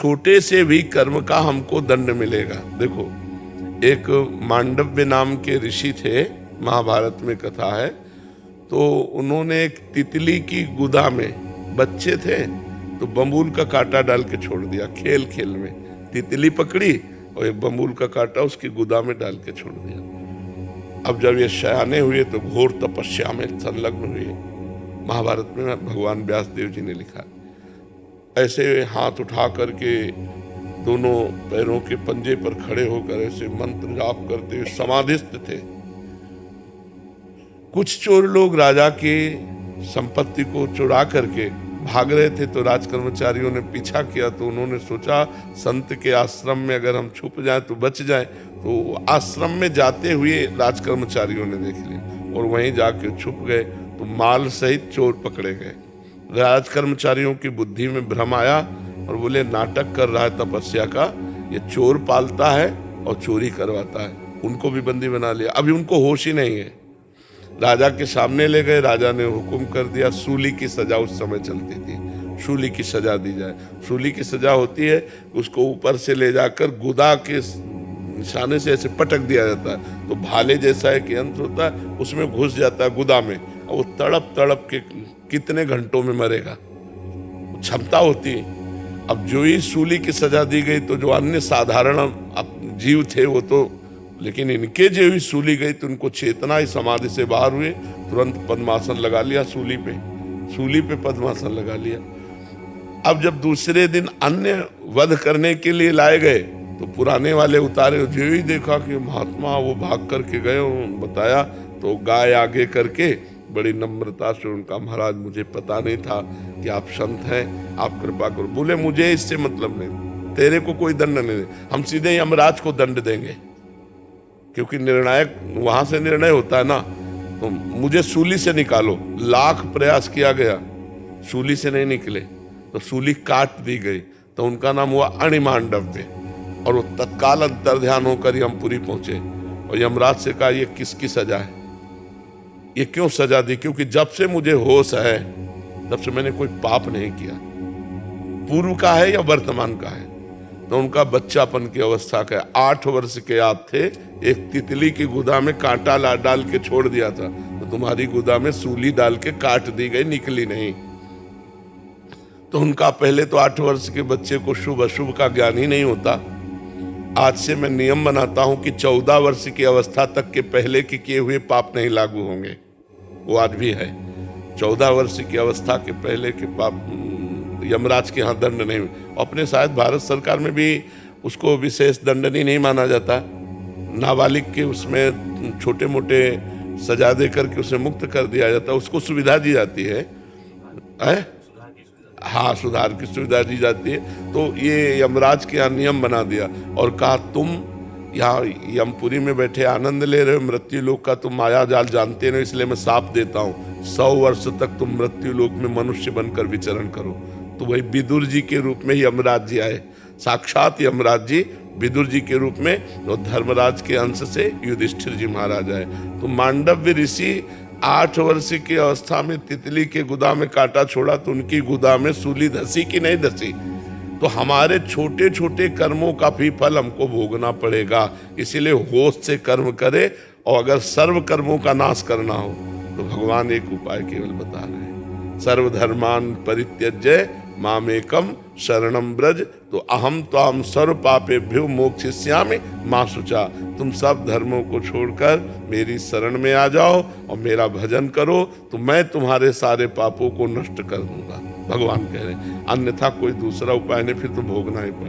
छोटे से भी कर्म का हमको दंड मिलेगा। देखो, एक मांडव्य नाम के ऋषि थे, महाभारत में कथा है। तो उन्होंने एक तितली की गुदा में, बच्चे थे तो बम्बूल का कांटा डाल के छोड़ दिया। खेल खेल में तितली पकड़ी और एक बम्बूल का कांटा उसकी गुदा में डाल के छोड़ दिया। अब जब ये शयाने हुए तो घोर तपस्या में संलग्न हुए। महाभारत में भगवान व्यास देव जी ने लिखा, ऐसे हाथ उठा करके दोनों पैरों के पंजे पर खड़े होकर ऐसे मंत्र जाप करते हुए समाधिस्थ थे। कुछ चोर लोग राजा की संपत्ति को चुरा करके भाग रहे थे, तो राजकर्मचारियों ने पीछा किया। तो उन्होंने सोचा संत के आश्रम में अगर हम छुप जाएं तो बच जाएं। तो आश्रम में जाते हुए राजकर्मचारियों ने देख लिया और वहीं जाके छुप गए। तो माल सहित चोर पकड़े गए। राजकर्मचारियों की बुद्धि में भ्रम आया और बोले, नाटक कर रहा है तपस्या का, ये चोर पालता है और चोरी करवाता है। उनको भी बंदी बना लिया। अभी उनको होश ही नहीं है। राजा के सामने ले गए। राजा ने हुक्म कर दिया, सूली की सजा उस समय चलती थी, सूली की सजा दी जाए। सूली की सजा होती है, उसको ऊपर से ले जाकर गुदा के निशाने से ऐसे पटक दिया जाता है। तो भाले जैसा एक यंत्र होता है, उसमें घुस जाता है गुदा में, और वो तड़प तड़प के कितने घंटों में मरेगा, क्षमता होती है। अब जो ही सूली की सजा दी गई तो जो अन्य साधारण जीव थे वो तो, लेकिन इनके जो ही सूली गई तो उनको चेतना ही समाधि से बाहर हुए। तुरंत पद्मासन लगा लिया, सूली पे पद्मासन लगा लिया। अब जब दूसरे दिन अन्य वध करने के लिए लाए गए तो पुराने वाले उतारे। जो ही देखा कि महात्मा वो भाग करके गए, बताया तो गाय आगे करके बड़ी नम्रता से उनका, महाराज मुझे पता नहीं था कि आप संत हैं, आप कृपा करो। बोले, मुझे इससे मतलब नहीं, तेरे को कोई दंड नहीं दे, हम सीधे यमराज को दंड देंगे, क्योंकि निर्णायक वहां से निर्णय होता है ना। तो मुझे सूली से निकालो। लाख प्रयास किया गया, सूली से नहीं निकले, तो सूली काट दी गई। तो उनका नाम हुआ अणिमांडव्य। और वो तत्काल अंतर्ध्यान होकर यमपुरी पहुंचे और यमराज से कहा, ये किसकी सजा है, ये क्यों सजा दी? क्योंकि जब से मुझे होश है तब से मैंने कोई पाप नहीं किया। पूर्व का है या वर्तमान का है? तो उनका बच्चापन की अवस्था का 8 वर्ष के आप थे, एक तितली की गुदा में कांटा डाल के छोड़ दिया था, तो तुम्हारी गुदा में सूली डाल के काट दी गई, निकली नहीं। तो उनका पहले तो 8 वर्ष के बच्चे को शुभ अशुभ का ज्ञान ही नहीं होता। आज से मैं नियम बनाता हूं कि 14 वर्ष की अवस्था तक के पहले के किए हुए पाप नहीं लागू होंगे। वो आज भी है, 14 वर्ष की अवस्था के पहले के पाप यमराज के यहाँ दंड नहीं। अपने शायद भारत सरकार में भी उसको विशेष दंडनीय नहीं माना जाता। नाबालिग के उसमें छोटे मोटे सजा दे करके उसे मुक्त कर दिया जाता, उसको सुविधा दी जाती है। हाँ, सुधार की सुविधा दी जाती है। तो ये यमराज के यहाँ नियम बना दिया और कहा, तुम यहाँ यमपुरी में बैठे आनंद ले रहे हो, मृत्यु लोक का तुम माया जाल जानते नहीं, इसलिए मैं साफ देता हूँ, 100 वर्ष तक तुम मृत्यु लोक में मनुष्य बनकर विचरण करो। तो वही विदुर जी के रूप में यमराज जी आए, साक्षात यमराज जी विदुर जी के रूप में, और धर्मराज के अंश से युधिष्ठिर जी महाराज आए। तो मांडव्य ऋषि 8 वर्ष की अवस्था में तितली के गुदा में कांटा छोड़ा, तो उनकी गुदा में सूली धसी कि नहीं धसी? तो हमारे छोटे छोटे कर्मों का भी फल हमको भोगना पड़ेगा। इसीलिए होश से कर्म करे, और अगर सर्व कर्मों का नाश करना हो तो भगवान एक उपाय केवल बता रहे हैं, सर्वधर्मान परित्यज्य मामेकम शरणम ब्रज, तो अहम त्वाम सर्व पापेभ्यो मोक्षयिष्यामि मा शुचा। तुम सब धर्मों को छोड़कर मेरी शरण में आ जाओ और मेरा भजन करो, तो मैं तुम्हारे सारे पापों को नष्ट कर दूंगा, भगवान कह रहे हैं। अन्यथा कोई दूसरा उपाय नहीं, फिर तो भोगना ही पड़ेगा।